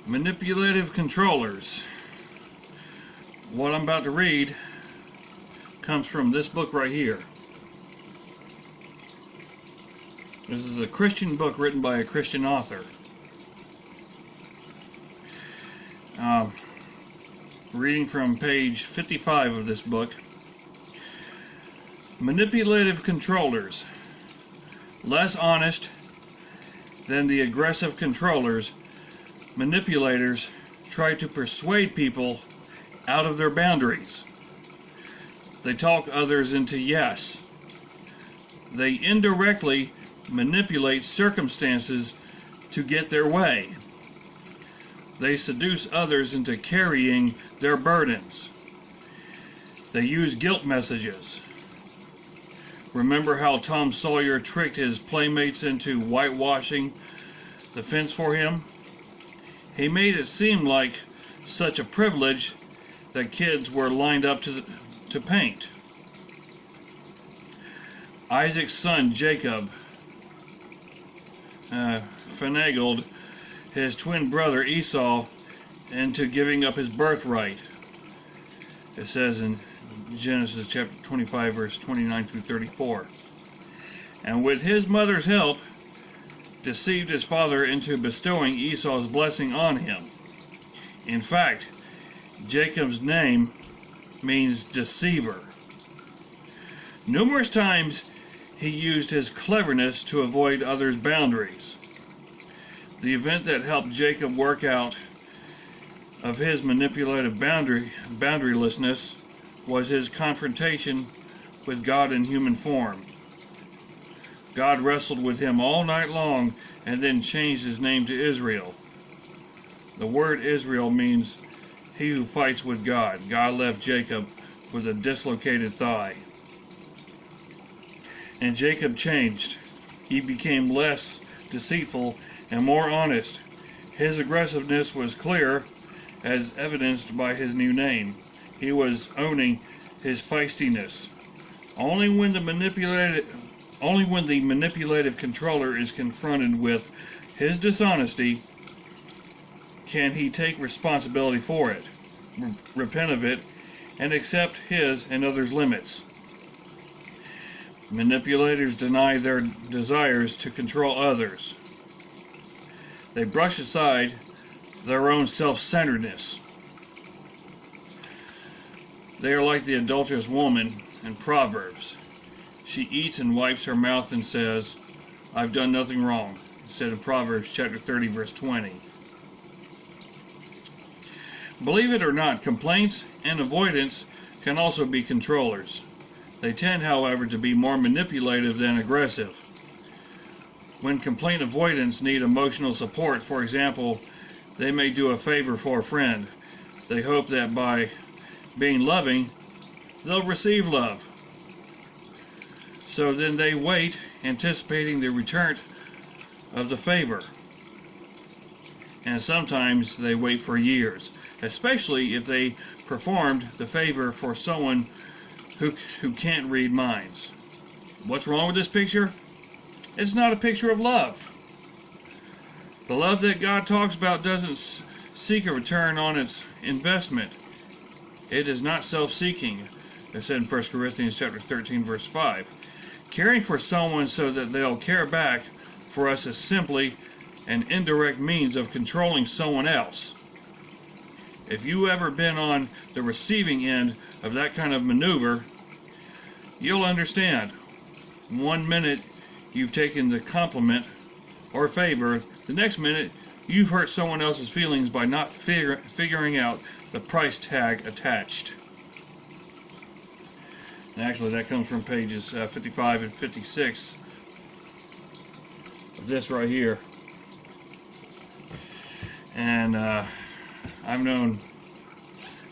Manipulative controllers. What I'm about to read comes from this book right here. This is a Christian book written by a Christian author. Reading from page 55 of this book. Manipulative controllers. Less honest than the aggressive controllers, manipulators try to persuade people out of their boundaries. They talk others into yes. They indirectly manipulate circumstances to get their way. They seduce others into carrying their burdens. They use guilt messages. Remember how Tom Sawyer tricked his playmates into whitewashing the fence for him? He made it seem like such a privilege that kids were lined up to paint. Isaac's son Jacob finagled his twin brother Esau into giving up his birthright. It says in Genesis chapter 25 verse 29 through 34. And with his mother's help deceived his father into bestowing Esau's blessing on him. In fact, Jacob's name means deceiver. Numerous times he used his cleverness to avoid others' boundaries. The event that helped Jacob work out of his manipulative boundarylessness was his confrontation with God in human form. God wrestled with him all night long and then changed his name to Israel. The word Israel means he who fights with God. God left Jacob with a dislocated thigh. And Jacob changed. He became less deceitful and more honest. His aggressiveness was clear, as evidenced by his new name. He was owning his feistiness. Only when the manipulative controller is confronted with his dishonesty can he take responsibility for it, repent of it, and accept his and others' limits. Manipulators deny their desires to control others. They brush aside their own self-centeredness. They are like the adulterous woman in Proverbs. She eats and wipes her mouth and says, "I've done nothing wrong," said in Proverbs chapter 30 verse 20. Believe it or not, complaints and avoidance can also be controllers. They tend, however, to be more manipulative than aggressive. When complaint avoidants need emotional support, for example, they may do a favor for a friend. They hope that by being loving, they'll receive love. So then they wait, anticipating the return of the favor. And sometimes they wait for years, especially if they performed the favor for someone who can't read minds. What's wrong with this picture? It's not a picture of love. The love that God talks about doesn't seek a return on its investment. It is not self-seeking. It said in 1 Corinthians chapter 13 verse 5. Caring for someone so that they'll care back for us is simply an indirect means of controlling someone else. If you've ever been on the receiving end of that kind of maneuver, you'll understand. 1 minute you've taken the compliment or favor, the next minute you've hurt someone else's feelings by not figuring out the price tag attached. And actually that comes from pages 55 and 56 of this right here. And I've known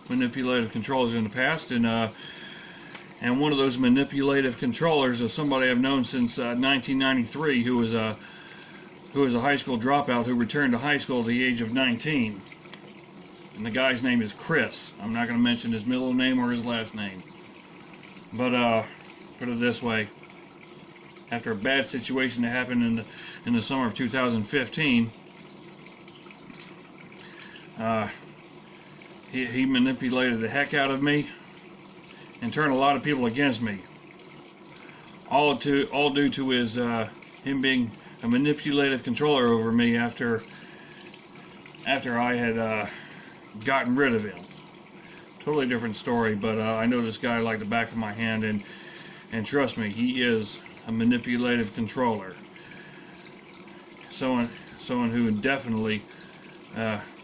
manipulative controllers in the past, and one of those manipulative controllers is somebody I've known since 1993, who was a high school dropout who returned to high school at the age of 19. And the guy's name is Chris. I'm not going to mention his middle name or his last name. But put it this way: after a bad situation that happened in the summer of 2015, He manipulated the heck out of me and turned a lot of people against me. All due to his him being a manipulative controller over me after I had gotten rid of him. Totally different story, but I know this guy like the back of my hand, and trust me, he is a manipulative controller. Someone who definitely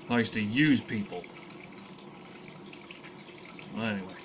likes to use people. Well, anyway.